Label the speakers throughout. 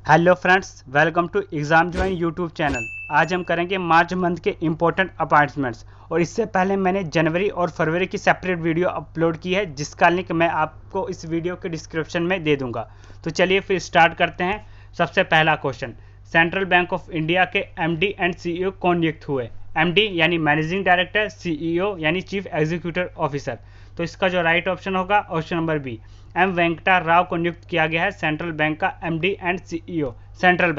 Speaker 1: Hello friends, welcome to exam join YouTube channel. आज हम करेंगे मार्च मंथ के इम्पोर्टेंट अपॉइंटमेंट्स। और इससे पहले मैंने जनवरी और फरवरी की सेपरेट वीडियो अपलोड की है, जिसका लिंक मैं आपको इस वीडियो के डिस्क्रिप्शन में दे दूंगा। तो चलिए फिर स्टार्ट करते हैं। सबसे पहला question, central bank of India के एमडी एंड सीईओ कौन नियुक्त हुए? एमडी यानी मैनेजिंग डायरेक्टर, सीईओ यानी चीफ एग्जीक्यूटिव ऑफिसर। तो इसका जो राइट ऑप्शन होगा option number B, M Venkata Rao को नियुक्त किया गया है सेंट्रल बैंक का MD and CEO. Central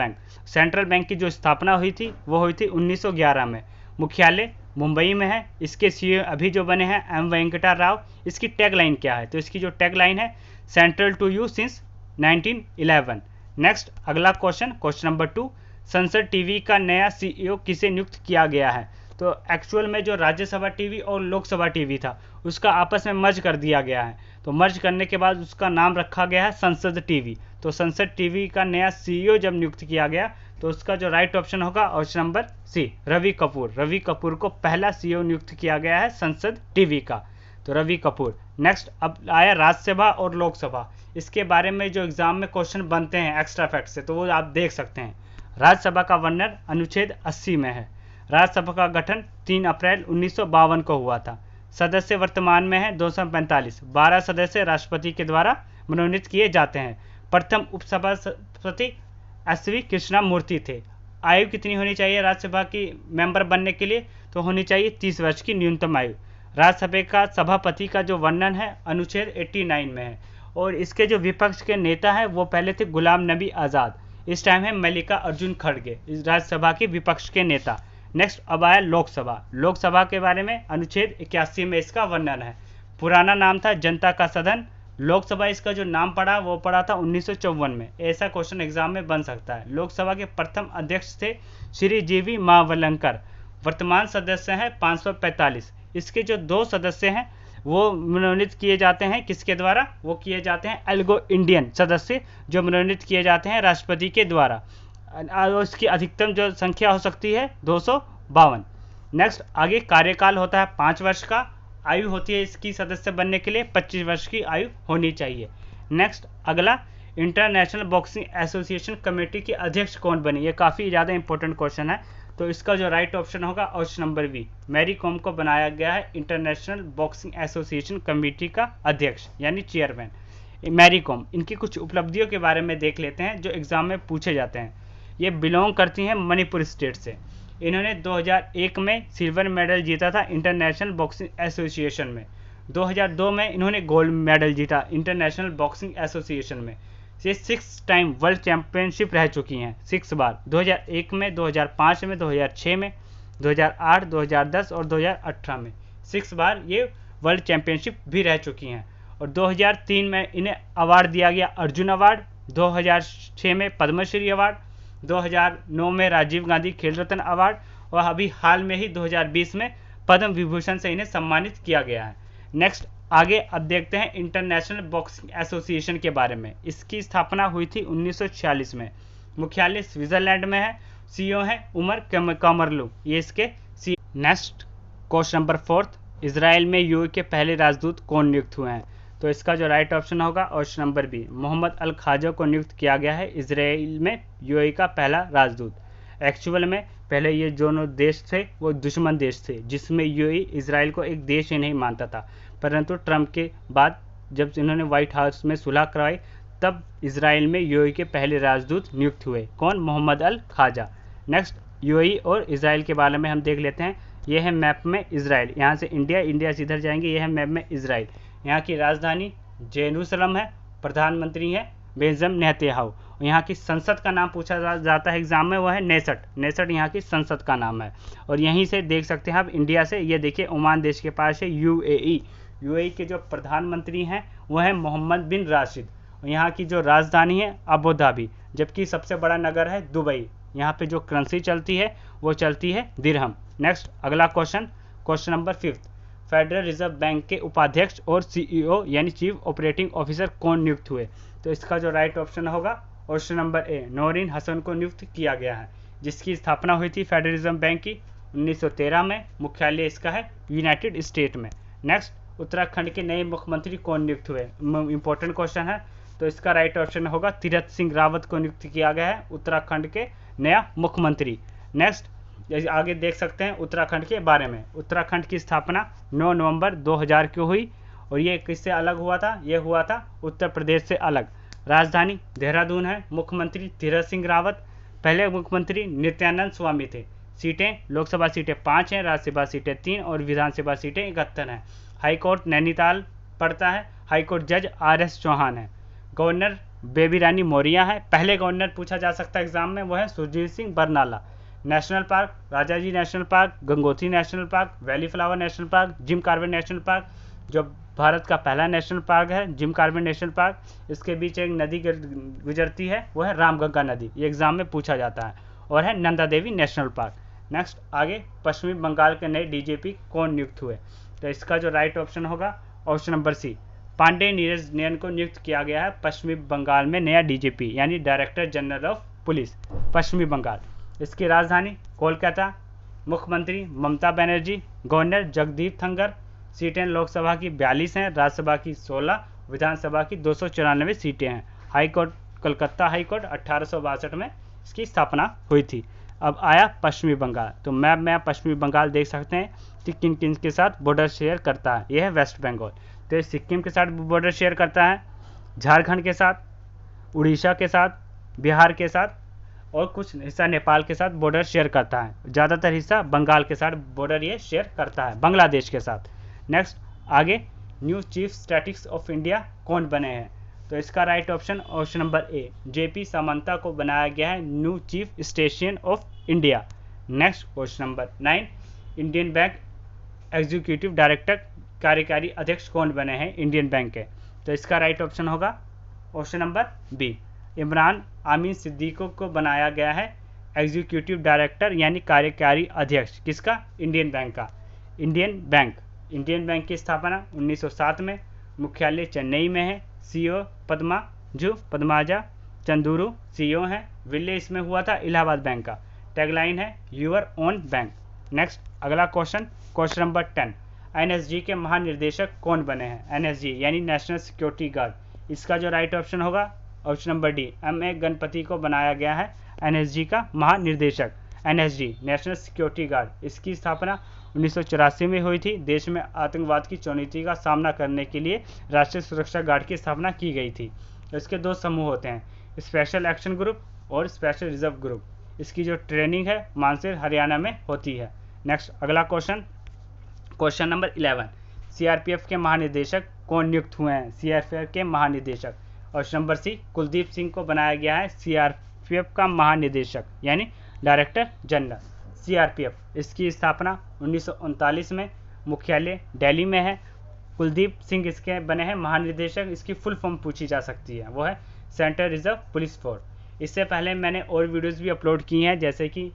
Speaker 1: bank की जो स्थापना हुई थी वो हुई थी 1911 में। मुख्यालय मुंबई में है। इसके सीईओ अभी जो बने हैं एम वेंकटा राव। इसकी टैगलाइन क्या है? तो इसकी जो टैगलाइन है, central to you since 1911। Next अगला क्वेश्चन नंबर 2, संसद टीवी का नया सीईओ किसे नियुक्त किया गया है? तो एक्चुअल में जो राज्यसभा टीवी और लोकसभा टीवी था उसका आपस में मर्ज कर दिया गया है। तो मर्ज करने के बाद उसका नाम रखा गया है संसद टीवी। तो संसद टीवी का नया सीईओ जब नियुक्त किया गया तो उसका जो राइट ऑप्शन होगा option number C, Ravi Kapoor. Ravi Kapoor को पहला सीईओ नियुक्त किया गया है संसद टीवी का। तो रवि कपूर। नेक्स्ट अब आया राज्यसभा और लोकसभा। इसके बारे में जो एग्जाम में क्वेश्चन बनते हैं एक्स्ट्रा फैक्ट से, तो वो आप देख सकते हैं। राज्यसभा का वर्णन अनुच्छेद 80 में है। राज्यसभा का गठन 3 अप्रैल 1952 को हुआ था। सदस्य वर्तमान में है 245। 12 सदस्य राष्ट्रपति के द्वारा मनोनीत किए जाते हैं। प्रथम उपसभापति एसवी कृष्णा मूर्ति थे। आयु कितनी होनी चाहिए राज्यसभा की मेंबर बनने के लिए? तो होनी चाहिए 30 वर्ष की न्यूनतम आयु। राज्यसभा का सभापति का जो वर्णन है अनुच्छेद 89 में है। और इसके जो विपक्ष के नेता हैं वो पहले थे गुलाम नबी आज़ाद। इस टाइम है मल्लिका अर्जुन खड़गे राज्यसभा के विपक्ष के नेता। नेक्स्ट अब आया लोकसभा। लोकसभा के बारे में अनुच्छेद 81 में इसका वर्णन है। पुराना नाम था जनता का सदन। लोकसभा इसका जो नाम पड़ा वो पड़ा था 1954 में। ऐसा क्वेश्चन एग्जाम में बन सकता है। लोकसभा के प्रथम अध्यक्ष थे श्री जीवी मावलंकर। वर्तमान सदस्य हैं 545। इसके जो 2 सदस्य हैं वो मनोनीत किए जाते हैं किसके द्वारा? वो किए जाते हैं एल्गो इंडियन सदस्य, जो मनोनीत किए जाते हैं राष्ट्रपति के द्वारा। इसकी अधिकतम जो संख्या हो सकती है 252। नेक्स्ट आगे कार्यकाल होता है 5 वर्ष का। आयु होती है इसकी सदस्य बनने के लिए 25 वर्ष की आयु होनी चाहिए। नेक्स्ट अगला, इंटरनेशनल बॉक्सिंग एसोसिएशन कमेटी के अध्यक्ष कौन बने? ये काफ़ी ज़्यादा इंपॉर्टेंट क्वेश्चन है। तो इसका जो राइट ऑप्शन होगा option number B, Mary Kom को बनाया गया है इंटरनेशनल बॉक्सिंग एसोसिएशन कमेटी का अध्यक्ष यानी चेयरमैन मैरी कॉम। इनकी कुछ उपलब्धियों के बारे में देख लेते हैं जो एग्जाम में पूछे जाते हैं। ये बिलोंग करती हैं मणिपुर स्टेट से। इन्होंने 2001 में सिल्वर मेडल जीता था इंटरनेशनल बॉक्सिंग एसोसिएशन में। 2002 में इन्होंने गोल्ड मेडल जीता इंटरनेशनल बॉक्सिंग एसोसिएशन में। ये 6 टाइम वर्ल्ड चैंपियनशिप रह चुकी हैं, 6 बार। 2001 में, 2005 में, 2006 में, 2008, 2010 और 2018 में 6 बार ये वर्ल्ड चैंपियनशिप भी रह चुकी हैं। और 2003 में इन्हें अवार्ड दिया गया अर्जुन अवार्ड। 2006 में पद्मश्री अवार्ड। 2009 में राजीव गांधी खेल रत्न अवार्ड। और अभी हाल में ही 2020 में पद्म विभूषण से इन्हें सम्मानित किया गया है। नेक्स्ट आगे अब देखते हैं इंटरनेशनल बॉक्सिंग एसोसिएशन के बारे में। इसकी स्थापना हुई थी 1946 में। मुख्यालय स्विट्जरलैंड में है। सीईओ है उमर कामरलू, ये इसके सी। नेक्स्ट क्वेश्चन नंबर 4, इजराइल में यूएई के पहले राजदूत कौन नियुक्त हुए हैं? तो इसका जो राइट ऑप्शन होगा ऑप्शन नंबर बी, मोहम्मद अल खाजा को नियुक्त किया गया है इजराइल में यूएई का पहला राजदूत। एक्चुअल में पहले ये दोनों देश थे वो दुश्मन देश थे, जिसमें यूएई इजराइल को एक देश ही नहीं मानता था। परंतु ट्रंप के बाद जब इन्होंने व्हाइट हाउस में सुलह करवाई तब इजराइल में यूएई के पहले राजदूत नियुक्त हुए। कौन? मोहम्मद अल खाजा। नेक्स्ट यूएई और इजराइल के बारे में हम देख लेते हैं। ये है मैप में इजराइल। यहाँ से इंडिया से इधर जाएंगे, ये है मैप में इजराइल। यहाँ की राजधानी जेरूसलम है। प्रधानमंत्री है बेंजामिन नेतन्याहू। यहाँ की संसद का नाम पूछा जाता है एग्जाम में, वह है नेसट यहाँ की संसद का नाम है। और यहीं से देख सकते हैं आप इंडिया से, ये देखिए ओमान देश के पास है यूएई के जो प्रधानमंत्री हैं वह है मोहम्मद बिन राशिद। यहाँ की जो राजधानी है अबू धाबी, जबकि सबसे बड़ा नगर है दुबई। यहाँ पे जो करेंसी चलती है वो चलती है दिरहम। नेक्स्ट अगला question number 5, federal reserve bank के उपाध्यक्ष और सीईओ यानी चीफ ऑपरेटिंग ऑफिसर कौन नियुक्त हुए? तो इसका जो राइट ऑप्शन होगा option number A, Naureen Hasan को नियुक्त किया गया है, जिसकी स्थापना हुई थी फेडरल रिजर्व बैंक की 1913 में। मुख्यालय इसका है यूनाइटेड स्टेट में। नेक्स्ट उत्तराखंड के नए मुख्यमंत्री कौन नियुक्त हुए? इंपॉर्टेंट क्वेश्चन है। तो इसका राइट ऑप्शन होगा तीरथ सिंह रावत को नियुक्त किया गया है उत्तराखंड के नया मुख्यमंत्री। नेक्स्ट आगे देख सकते हैं उत्तराखंड के बारे में। उत्तराखंड की स्थापना 9 नवंबर 2000 को हुई और ये किससे अलग हुआ था? ये हुआ था उत्तर प्रदेश से अलग। राजधानी देहरादून है। मुख्यमंत्री तीरथ सिंह रावत। पहले मुख्यमंत्री नित्यानंद स्वामी थे। सीटें लोकसभा सीटें 5 हैं, राज्यसभा सीटें 3 और विधानसभा सीटें 71 हैं। हाईकोर्ट नैनीताल पड़ता है। हाईकोर्ट जज RS चौहान है। गवर्नर बेबी रानी मौर्य है। पहले गवर्नर पूछा जा सकता है एग्जाम में, वो है Surjeet Singh Barnala. National park Rajaji national park, Gangotri national park, valley flower national park, Jim Corbett national park जो भारत का पहला नेशनल पार्क है, जिम कार्बेट नेशनल पार्क। इसके बीच एक नदी गुजरती है, वो है रामगंगा नदी। ये एग्जाम में पूछा जाता है। और है Nanda Devi national park. Next आगे पश्चिमी बंगाल के नए DGP कौन नियुक्त हुए? तो इसका जो राइट ऑप्शन होगा option number C, Pandey Neeraj Nayan को नियुक्त किया गया है पश्चिमी बंगाल में नया DGP यानी डायरेक्टर जनरल ऑफ पुलिस पश्चिमी बंगाल। इसकी राजधानी कोलकाता। मुख्यमंत्री ममता बनर्जी। गवर्नर जगदीप धनखड़। सीटें लोकसभा की 42 हैं, राज्यसभा की 16, विधानसभा की 294 सीटें हैं। हाईकोर्ट कलकत्ता हाईकोर्ट 1862 में इसकी स्थापना हुई थी। अब आया पश्चिमी बंगाल। तो मैप में आप पश्चिमी बंगाल देख सकते हैं कि किन किन के साथ बॉर्डर शेयर करता है। यह है वेस्ट बंगाल। तो ये सिक्किम के साथ बॉर्डर शेयर करता है, झारखंड के साथ, उड़ीसा के साथ, बिहार के साथ और कुछ हिस्सा नेपाल के साथ बॉर्डर शेयर करता है। ज़्यादातर हिस्सा बंगाल के साथ बॉर्डर ये शेयर करता है, बांग्लादेश के साथ। नेक्स्ट आगे new chief statistics of India कौन बने हैं? तो इसका right option option number A, JP Samanta को बनाया गया है new chief station of India. Next question number 9, Indian bank executive director कार्यकारी अध्यक्ष कौन बने हैं इंडियन बैंक के? तो इसका राइट ऑप्शन होगा ऑप्शन नंबर बी, इमरान आमीन सिद्दीकी को बनाया गया है एग्जीक्यूटिव डायरेक्टर यानी कार्यकारी अध्यक्ष। किसका? इंडियन बैंक का। इंडियन बैंक की स्थापना 1907 में। मुख्यालय चेन्नई में है। CEO पद्माजा चंदूरू CEO हैं। विलय इसमें हुआ था इलाहाबाद बैंक का। टैगलाइन है यूर ओन बैंक। नेक्स्ट अगला क्वेश्चन नंबर 10, NSG के महानिर्देशक कौन बने हैं? NSG यानी नेशनल सिक्योरिटी गार्ड। इसका जो राइट ऑप्शन होगा option number D, MA Ganpati को बनाया गया है NSG का महानिर्देशक। NSG नेशनल सिक्योरिटी गार्ड, इसकी स्थापना 1984 में हुई थी। देश में आतंकवाद की चुनौती का सामना करने के लिए राष्ट्रीय सुरक्षा गार्ड की स्थापना की गई थी। इसके 2 समूह होते हैं, स्पेशल एक्शन ग्रुप और स्पेशल रिजर्व ग्रुप। इसकी जो ट्रेनिंग है मानसर हरियाणा में होती है। नेक्स्ट अगला क्वेश्चन नंबर 11, CRPF के महानिदेशक कौन नियुक्त हुए हैं? CRPF के महानिदेशक option number C, Kuldeep Singh को बनाया गया है CRPF का महानिदेशक यानी डायरेक्टर जनरल। CRPF इसकी स्थापना 1939 में। मुख्यालय दिल्ली में है। कुलदीप सिंह इसके बने हैं महानिदेशक। इसकी फुल फॉर्म पूछी जा सकती है, वो है सेंट्रल रिजर्व पुलिस फोर्स। इससे पहले मैंने और वीडियोस भी अपलोड किए हैं, जैसे कि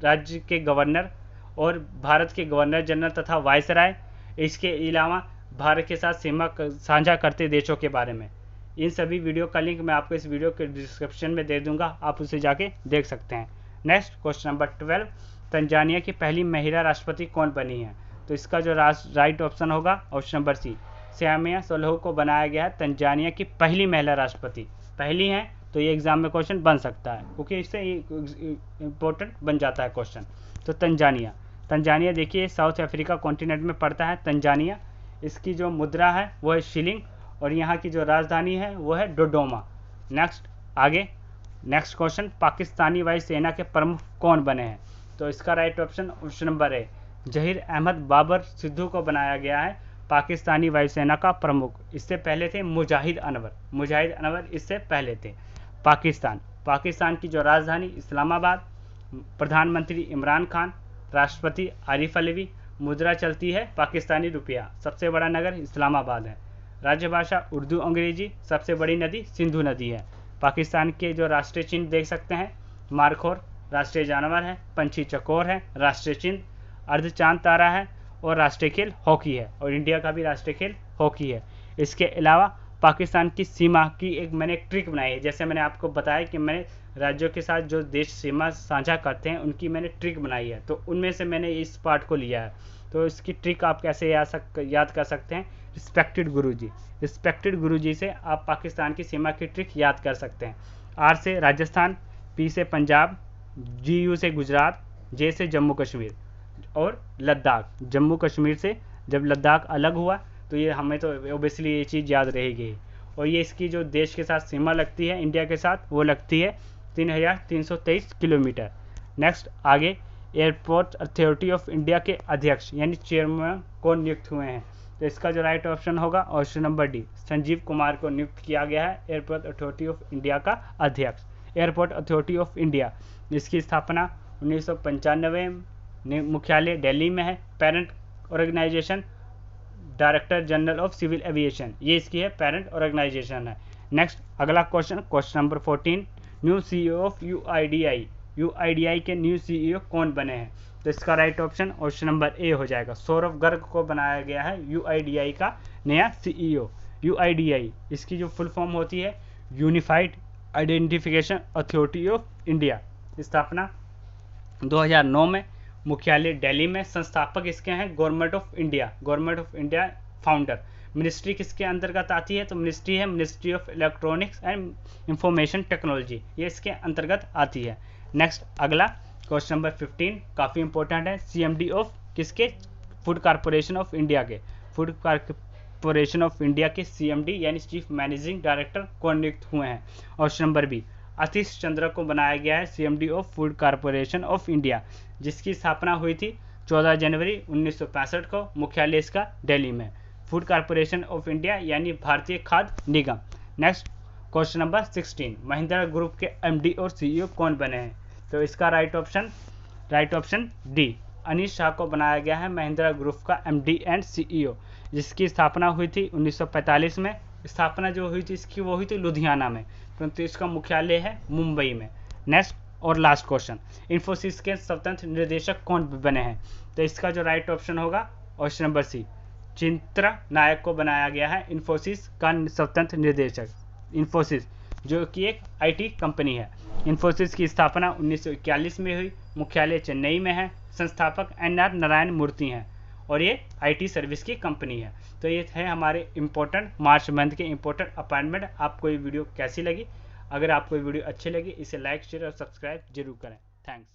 Speaker 1: राज्य के गवर्नर और भारत के गवर्नर जनरल तथा वायसराय, इसके अलावा भारत के साथ सीमा साझा करते देशों के बारे में। इन सभी वीडियो का लिंक मैं आपको इस वीडियो के डिस्क्रिप्शन में दे दूंगा, आप उसे जाके देख सकते हैं। नेक्स्ट क्वेश्चन नंबर 12, तंजानिया की पहली महिला राष्ट्रपति कौन बनी है? तो इसका जो राइट ऑप्शन होगा option number C, Samia Suluhu को बनाया गया है तंजानिया की पहली महिला राष्ट्रपति। पहली है तो ये एग्जाम में क्वेश्चन बन सकता है, क्योंकि इससे इम्पोर्टेंट बन जाता है क्वेश्चन। तो तंजानिया देखिए साउथ अफ्रीका कॉन्टिनेंट में पड़ता है तंजानिया। इसकी जो मुद्रा है वो है शिलिंग और यहाँ की जो राजधानी है वो है डोडोमा। नेक्स्ट क्वेश्चन, पाकिस्तानी वायुसेना के प्रमुख कौन बने हैं? तो इसका right option number A, Zaheer Ahmad Babar Sidhu को बनाया गया है पाकिस्तानी वायुसेना का प्रमुख। इससे पहले थे मुजाहिद अनवर इससे पहले थे। पाकिस्तान की जो राजधानी इस्लामाबाद, प्रधानमंत्री इमरान खान, राष्ट्रपति आरिफ अलवी, मुद्रा चलती है पाकिस्तानी रुपया, सबसे बड़ा नगर इस्लामाबाद है, राजभाषा उर्दू अंग्रेजी, सबसे बड़ी नदी सिंधु नदी है। पाकिस्तान के जो राष्ट्रीय चिन्ह देख सकते हैं, मारखोर राष्ट्रीय जानवर है, पंछी चकोर है राष्ट्रीय चिन्ह, अर्धचांद तारा है और राष्ट्रीय खेल हॉकी है, और इंडिया का भी राष्ट्रीय खेल हॉकी है। इसके अलावा पाकिस्तान की सीमा की मैंने एक ट्रिक बनाई है, जैसे मैंने आपको बताया कि मैंने राज्यों के साथ जो देश सीमा साझा करते हैं उनकी मैंने ट्रिक बनाई है, तो उनमें से मैंने इस पार्ट को लिया है। तो इसकी ट्रिक आप कैसे याद कर सकते हैं, रिस्पेक्टेड गुरुजी से आप पाकिस्तान की सीमा की ट्रिक याद कर सकते हैं। आर से राजस्थान, पी से पंजाब, जी यू से गुजरात, जे से जम्मू कश्मीर और लद्दाख। जम्मू कश्मीर से जब लद्दाख अलग हुआ तो ये हमें तो ओबियसली ये चीज़ याद रहेगी। और ये इसकी जो देश के साथ सीमा लगती है इंडिया के साथ, वो लगती है 3323 किलोमीटर। नेक्स्ट आगे, एयरपोर्ट अथॉरिटी ऑफ इंडिया के अध्यक्ष यानी चेयरमैन कौन नियुक्त हुए हैं? तो इसका जो राइट ऑप्शन होगा option number D, Sanjeev Kumar को नियुक्त किया गया है एयरपोर्ट अथॉरिटी ऑफ इंडिया का अध्यक्ष। एयरपोर्ट अथॉरिटी ऑफ इंडिया, इसकी स्थापना 1995 में, मुख्यालय दिल्ली में है। Parent organisation director general of civil aviation, ये इसकी है पेरेंट ऑर्गेनाइजेशन है। नेक्स्ट अगला question number 14, new CEO of UIDAI के न्यू सीईओ कौन बने हैं? तो इसका राइट ऑप्शन नंबर ए हो जाएगा, सौरभ गर्ग को बनाया गया है यूआईडीआई का नया सीईओ। यूआईडीआई इसकी जो फुल फॉर्म होती है unified identification authority of India. स्थापना 2009 में, मुख्यालय दिल्ली में। संस्थापक इसके हैं government of India founder. Ministry किसके अंतर्गत आती है? तो मिनिस्ट्री है ministry of electronics and information technology, ये इसके अंतर्गत आती है। नेक्स्ट अगला क्वेश्चन नंबर 15 काफ़ी इंपॉर्टेंट है। सीएमडी ऑफ किसके? फूड कॉरपोरेशन ऑफ इंडिया के। फूड कॉरपोरेशन ऑफ इंडिया के सीएमडी यानी चीफ मैनेजिंग डायरेक्टर कौन नियुक्त हुए हैं? ऑप्शन नंबर बी, आतिश चंद्र को बनाया गया है CMD of food corporation of India, जिसकी स्थापना हुई थी 14 जनवरी 1965 को। मुख्यालय इसका दिल्ली में। फूड कॉरपोरेशन ऑफ इंडिया यानी भारतीय खाद्य निगम। Next question number 16, Mahindra group के एमडी और सीईओ कौन बने हैं? तो इसका right option D, Anish Shah को बनाया गया है महिंद्रा ग्रुप का एमडी एंड सीईओ, जिसकी स्थापना हुई थी 1945 में। स्थापना जो हुई थी इसकी वो हुई थी लुधियाना में, परंतु इसका मुख्यालय है मुंबई में। नेक्स्ट और लास्ट क्वेश्चन, इन्फोसिस के स्वतंत्र निर्देशक कौन बने हैं? तो इसका जो राइट ऑप्शन होगा ऑप्शन नंबर सी, चिंत्रा नायक को बनाया गया है इन्फोसिस का स्वतंत्र निर्देशक। इन्फोसिस जो कि एक आईटी कंपनी है। इन्फोसिस की स्थापना 1941 में हुई, मुख्यालय चेन्नई में है। संस्थापक एनआर नारायण मूर्ति हैं और ये आईटी सर्विस की कंपनी है। तो ये है हमारे इंपॉर्टेंट मार्च मंथ के इंपॉर्टेंट अपॉइंटमेंट। आपको ये वीडियो कैसी लगी? अगर आपको ये वीडियो अच्छी लगी इसे लाइक शेयर और सब्सक्राइब जरूर करें। थैंक्स।